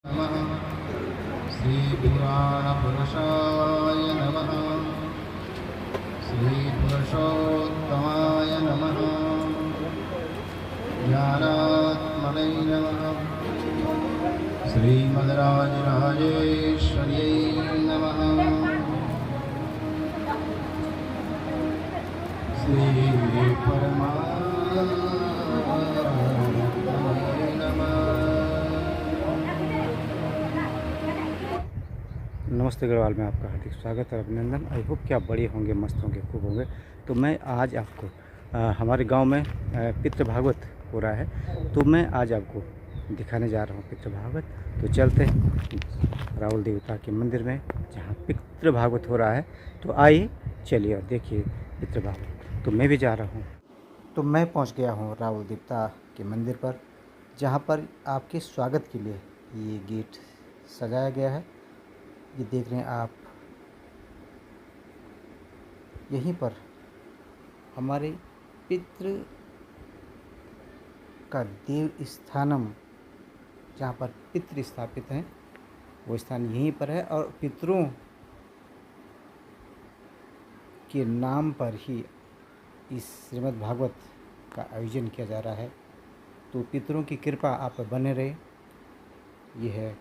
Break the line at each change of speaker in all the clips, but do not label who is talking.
नमः। श्रीपुराणपुरुषाय नमः। श्रीपुरुषोत्तमाय नमः। ज्ञानात्मने नमः। श्रीमद्राजराजेश्वर्यै नमः। श्रीपरमात्मने नमः।
नमस्ते गढ़वाल में आपका हार्दिक स्वागत और अभिनंदन। आई होप कि आप बड़े होंगे, मस्त होंगे, खूब होंगे। तो मैं आज आपको हमारे गांव में पितृ भागवत हो रहा है, तो मैं आज आपको दिखाने जा रहा हूं पितृ भागवत। तो चलते हैं राहुल देवता के मंदिर में जहां पितृ भागवत हो रहा है। तो आइए चलिए और देखिए पितृ भागवत। तो मैं भी जा रहा हूँ। तो मैं पहुँच गया हूँ राहुल देवता के मंदिर पर, जहाँ पर आपके स्वागत के लिए ये गेट सजाया गया है। ये देख रहे हैं आप, यहीं पर हमारे पितृ का देव स्थानम, जहाँ पर पितृ स्थापित हैं, वो स्थान यहीं पर है। और पितरों के नाम पर ही इस श्रीमद् भागवत का आयोजन किया जा रहा है। तो पितरों की कृपा आप पर बने रहे। ये है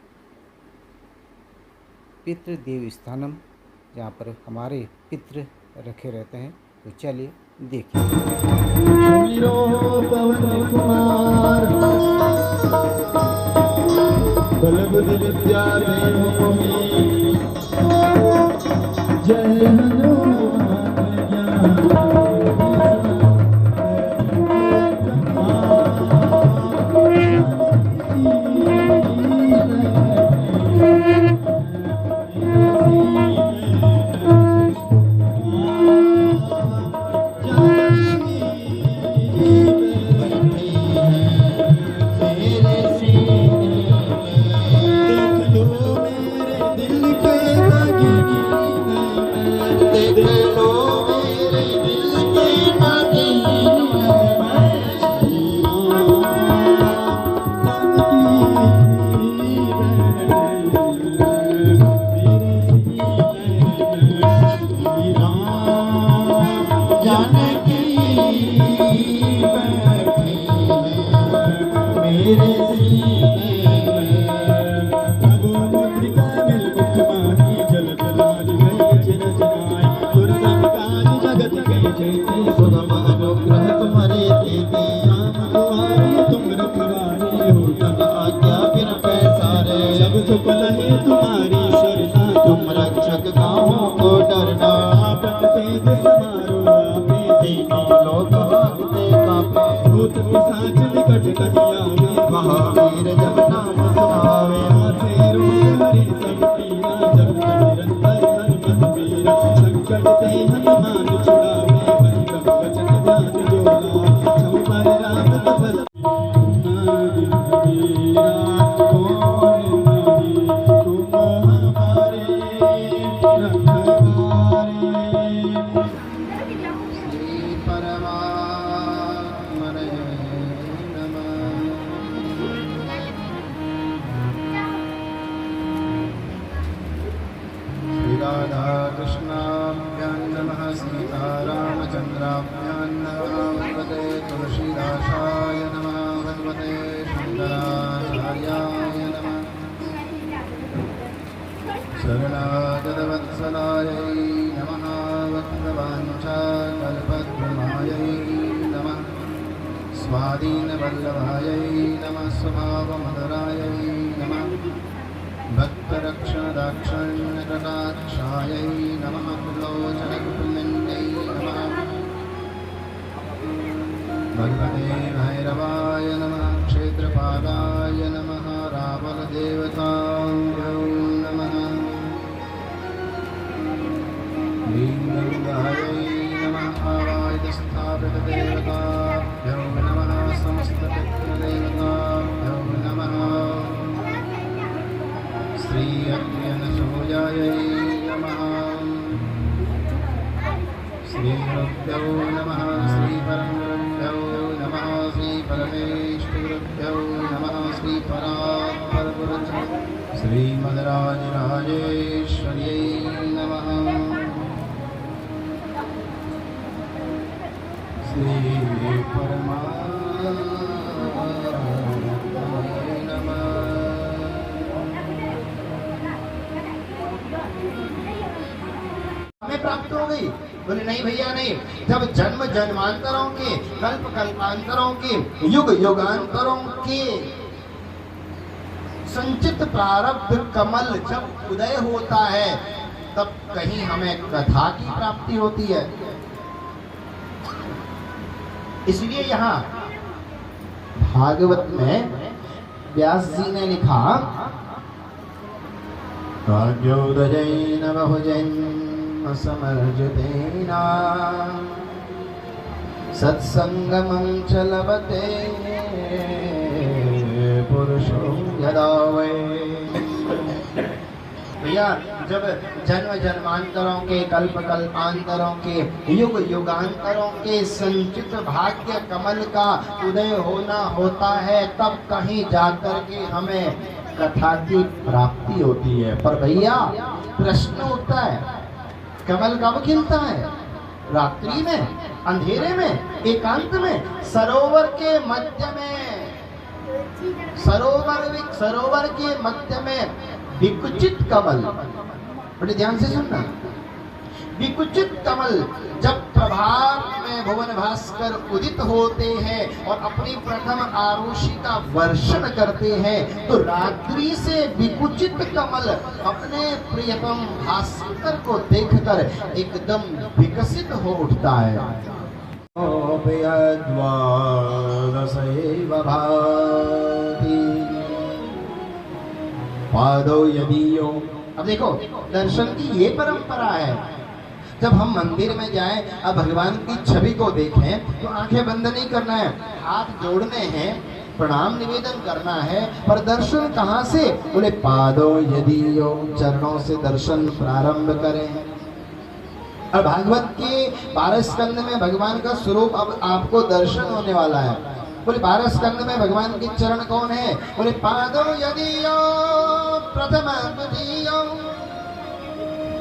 पितृ देव स्थानम, जहाँ पर हमारे पितृ रखे रहते हैं। तो चलिए देखिए।
पवन कुमार बलबुद्धि विद्या देवोहि जय हनुमान ज्ञान तुम्हारी शरणा, तुम रक्षक गाँवों को डरना। आपन तेज समारो आपे दीनी, लोक भागते कापे। भूत पिशाच निकट नहीं आवे, महावीर जब नाम सुनावे। आसे रोग हरे सब पीरा, जब निरंतर हनुमत वीरा। संकट ते हनुमान छुड़ावे, मन क्रम वचन ध्यान जोड़ा। संबर राम तपस राधा कृष्णाभ्यां नमः। सीतारामचन्द्राभ्यां नमः। भगवते तुलसीदासाय नमः। भगवते शङ्कराचार्याय नमः। शरणागतवत्सलायै नमः। भक्तवाञ्छाकल्पद्रुमायै नमः। स्वाधीनवल्लभायै नमः। स्वभावमधुरायै नमः। भक्तरक्षणदाक्षण्यकटाक्षायै नमः। कुलोचनकुटुम्बिन्यै नमः। भगवते भैरवाय नमः। क्षेत्रपालाय नमः। रावलदेवताभ्यो नमः। लीङ्गङ्गायै नमः। आवाहितस्थापितदेवताभ्यो नमः। समस्तपितृदेवताभ्यो नमः। श्री अज्ञानशोजायै नमः। श्रीगुरुभ्यो नमः। श्रीपरमगुरुभ्यो नमः। श्रीपरमेष्ठिगुरुभ्यो नमः। श्रीपरात्परगुरुभ्यो श्रीमद्राजराजेश्वर्यै नमः। श्री परमात्मने नमः। हमें प्राप्त हो गई? बोले नहीं भैया नहीं। जब जन्म जन्मांतरों के, कल्प कल्पांतरों के, युग युगांतरों के संचित प्रारब्ध कमल जब उदय होता है, तब कहीं हमें कथा की प्राप्ति होती है। इसलिए यहाँ भागवत में व्यास जी ने लिखा, भाग्योदयेन बहुजन्म समर्जितेना सत्संगमं च लभते पुरुषो यदा वै। भैया जब जन्म जन्मांतरों के, कल्प कल्पांतरों के, युग युगांतरों के संचित भाग्य कमल का उदय होना होता है, तब कहीं जाकर के हमें कथा की प्राप्ति होती है। पर भैया प्रश्न उठता है, कमल कब खिलता है? रात्रि में, अंधेरे में, एकांत में, सरोवर के मध्य में, सरोवर के मध्य में विकुचित कमल। बड़े ध्यान से सुनना। विकुचित कमल जब प्रभात में भुवन भास्कर उदित होते हैं और अपनी प्रथम आरुषि का वर्षण करते हैं, तो रात्रि से विकुचित कमल अपने प्रियतम भास्कर को देखकर एकदम विकसित हो उठता है। पादो यदीयो। अब देखो दर्शन की ये परंपरा है, जब हम मंदिर में जाएं, अब भगवान की छवि को देखें तो आंखें बंद नहीं करना है, हाथ जोड़ने हैं, प्रणाम निवेदन करना है। पर दर्शन कहाँ से? बोले पादो यदीयो, चरणों से दर्शन प्रारंभ करें। और भागवत के 12 स्कंद में भगवान का स्वरूप अब आपको दर्शन होने वाला है। बोले 12 स्कंद में भगवान के चरण कौन है? बोले पादो यदीयो प्रथम द्वितीयो।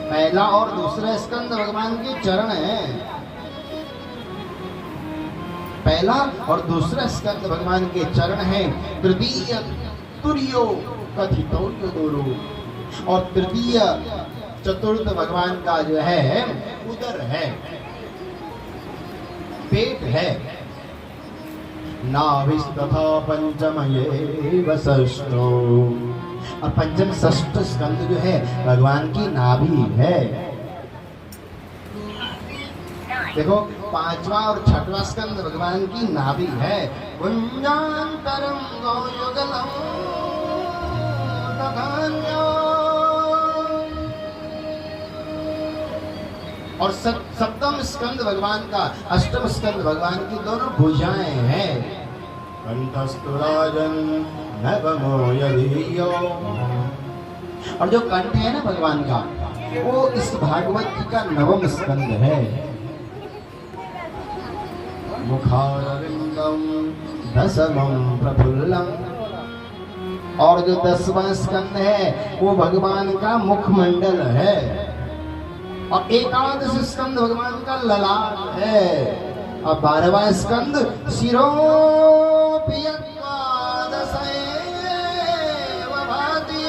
पहला और दूसरा स्कंद भगवान के चरण है। पहला और दूसरा स्कंद भगवान के चरण है। तृतीय तुर्यो कथितो योदोरो, और तृतीय चतुर्थ भगवान का जो है उदर है, पेट है। नाभिस्तथा पंचम एव षष्ठो, और पंचम षष्ठ स्कंद जो है भगवान की नाभि है। देखो पांचवा और छठवां स्कंद भगवान की नाभि है। गुंजांतरम गौयुगलम तथान्यो, और सप्तम स्कंद भगवान का, अष्टम स्कंद भगवान की दोनों भुजाएं हैं। कंठस्तु राजन नवमो यदीयो, और जो कंठ है ना भगवान का, वो इस भागवत जी का नवम स्कंद है। मुखारविंदम दशमं प्रफुल्लम, और जो 10वां स्कंद है वो भगवान का मुखमंडल है। और एकादश स्कंद भगवान का ललाट है। और 12वां स्कंद शिरोपियत्वादशैव भाति।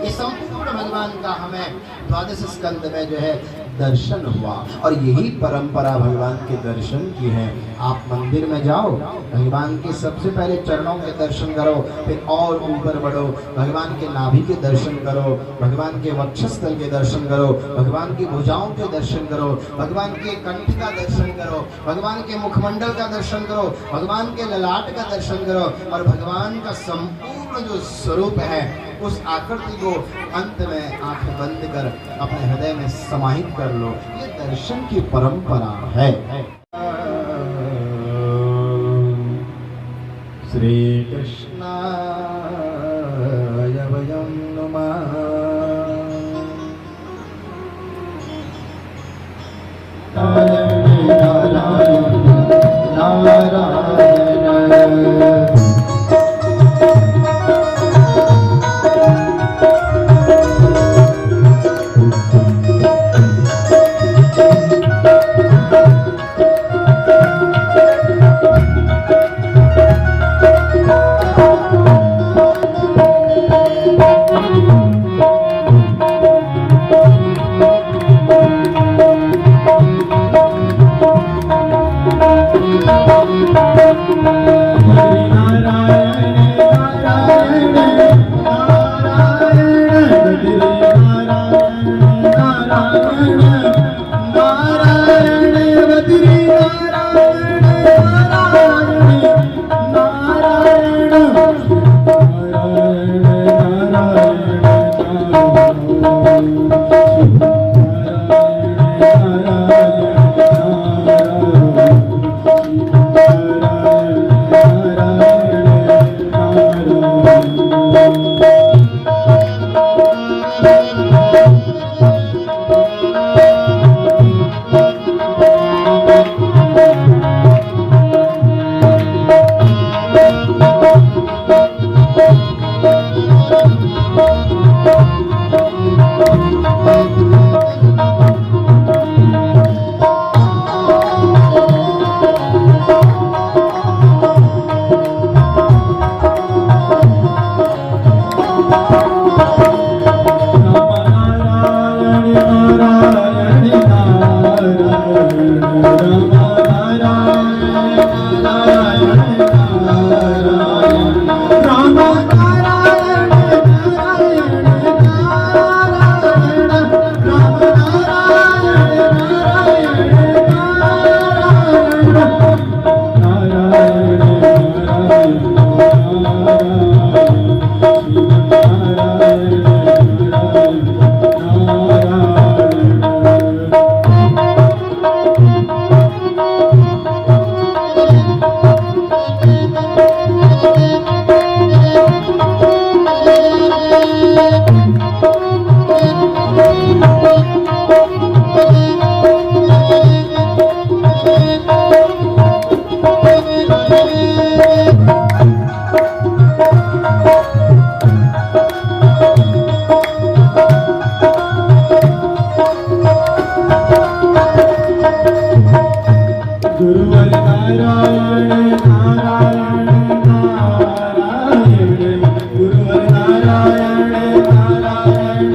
ये संपूर्ण भगवान का हमें 12 स्कंद में जो है दर्शन हुआ। और यही परंपरा भगवान के दर्शन की है। आप मंदिर में जाओ, भगवान के सबसे पहले चरणों के दर्शन करो, फिर और ऊपर बढ़ो, भगवान के नाभि के दर्शन करो, भगवान के वक्षस्थल के दर्शन करो, भगवान की भुजाओं के दर्शन करो, भगवान के कंठ का दर्शन करो, भगवान के मुखमंडल का दर्शन करो, भगवान के ललाट का दर्शन करो, और भगवान का संपूर्ण जो स्वरूप है उस आकृति को अंत में आंख बंद कर अपने हृदय में समाहित कर लो। ये दर्शन की परंपरा है। श्री कृष्णाय वयं नमः। नारायण नारायण गुरुवर नारायण नारायण नारायण गुरुवर नारायण नारायण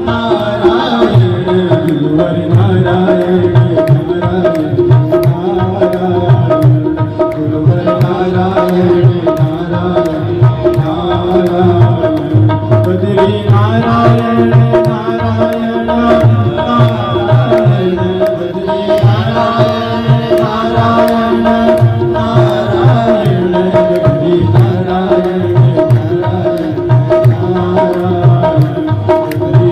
नारायण गुरुवर नारायण नारायण नारायण गुरुवर नारायण नारायण नारायण बद्री नारायण नारायण नारायण बद्री नारायण नारायण नारायण बद्री नारायण नारायण नारायण बद्री नारायण नारायण नारायण बद्री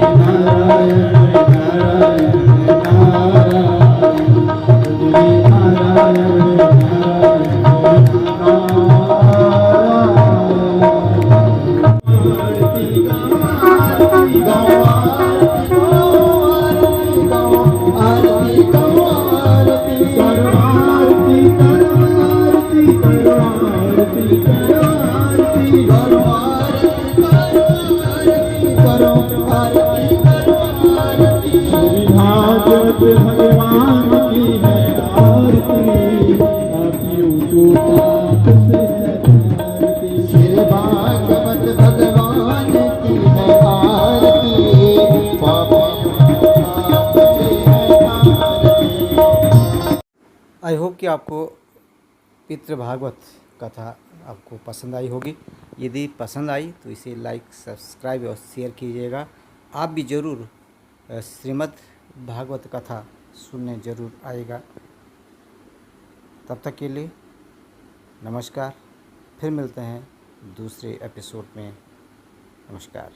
भागवत भगवान की है आरती पापियों को पाप से है आरती श्री भागवत भगवान की है आरती पापियों को पाप से है आरती।
आई होप कि आपको पितृ भागवत कथा आपको पसंद आई होगी। यदि पसंद आई तो इसे लाइक, सब्सक्राइब और शेयर कीजिएगा। आप भी ज़रूर श्रीमद् भागवत कथा सुनने ज़रूर आएगा। तब तक के लिए नमस्कार। फिर मिलते हैं दूसरे एपिसोड में। नमस्कार।